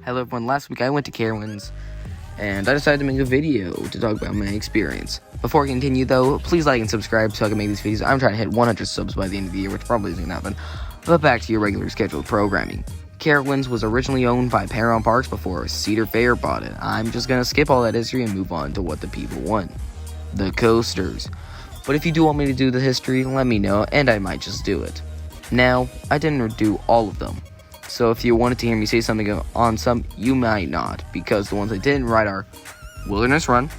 Hello everyone, last week I went to Carowinds, and I decided to make a video to talk about my experience. Before I continue though, please like and subscribe so I can make these videos. I'm trying to hit 100 subs by the end of the year, which probably isn't gonna happen. But back to your regular scheduled programming. Carowinds was originally owned by Paramount Parks before Cedar Fair bought it. I'm just gonna skip all that history and move on to what the people want. The coasters. But if you do want me to do the history, let me know, and I might just do it. Now, I didn't do all of them. So if you wanted to hear me say something on some, you might not, because the ones I didn't write are Wilderness Run,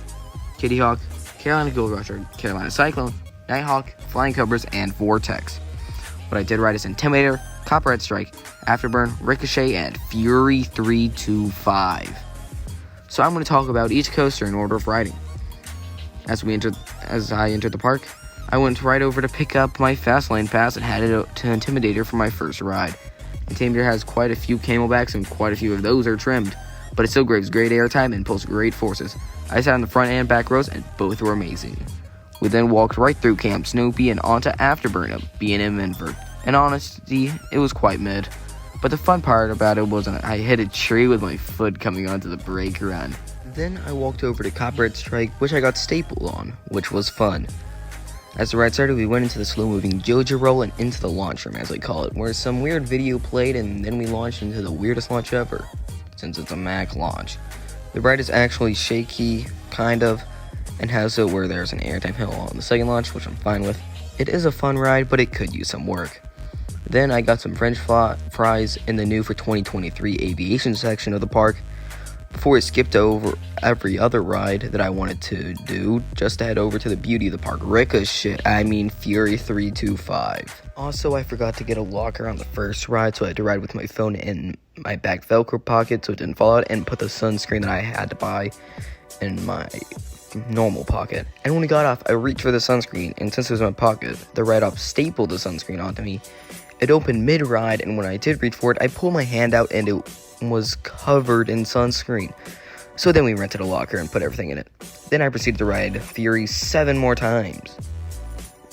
Kitty Hawk, Carolina Gold Rusher, Carolina Cyclone, Nighthawk, Flying Cobras, and Vortex. What I did write is Intimidator, Copperhead Strike, Afterburn, Ricochet, and Fury 325. So I'm going to talk about each coaster in order of writing. As I entered the park, I went right over to pick up my Fast Lane Pass and headed to Intimidator for my first ride. Intimidator has quite a few camelbacks, and quite a few of those are trimmed, but it still gives great airtime and pulls great forces. I sat in the front and back rows, and both were amazing. We then walked right through Camp Snoopy and onto Afterburn, a B&M invert. In honesty, it was quite mid, but the fun part about it was I hit a tree with my foot coming onto the brake run. Then I walked over to Copperhead Strike, which I got stapled on, which was fun. As the ride started, we went into the slow-moving JoJo roll and into the launch room, as I call it, where some weird video played, and then we launched into the weirdest launch ever, since it's a Mac launch. The ride is actually shaky, kind of, and has it where there's an airtime hill on the second launch, which I'm fine with. It is a fun ride, but it could use some work. Then I got some French fries in the new for 2023 aviation section of the park, before I skipped over every other ride that I wanted to do, just to head over to the beauty of the park, Fury 325. Also, I forgot to get a locker on the first ride, so I had to ride with my phone in my back Velcro pocket so it didn't fall out, and put the sunscreen that I had to buy in my normal pocket. And when we got off, I reached for the sunscreen, and since it was in my pocket, the ride-off stapled the sunscreen onto me. It opened mid-ride, and when I did reach for it, I pulled my hand out, and it was covered in sunscreen. So then we rented a locker and put everything in it. Then I proceeded to ride Fury 7 more times.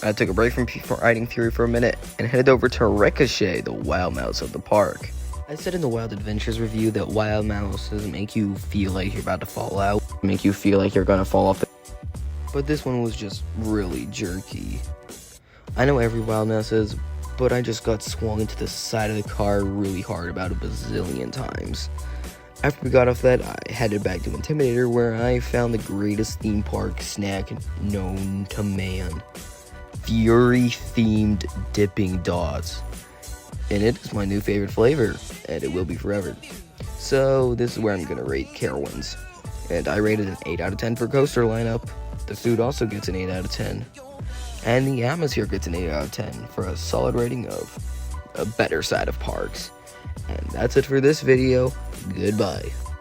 I took a break from riding Fury for a minute and headed over to Ricochet, the wild mouse of the park. I said in the Wild Adventures review that wild mouse doesn't make you feel like you're about to fall out, make you feel like you're gonna fall off. But this one was just really jerky. I know every wild mouse is, but I just got swung into the side of the car really hard about a bazillion times. After we got off that, I headed back to Intimidator, where I found the greatest theme park snack known to man. Fury-themed dipping dots. And it is my new favorite flavor, and it will be forever. So, this is where I'm gonna rate Carowinds. And I rated an 8 out of 10 for coaster lineup. The food also gets an 8 out of 10. And the atmosphere gets an 8 out of 10 for a solid rating of a better side of parks. And that's it for this video. Goodbye.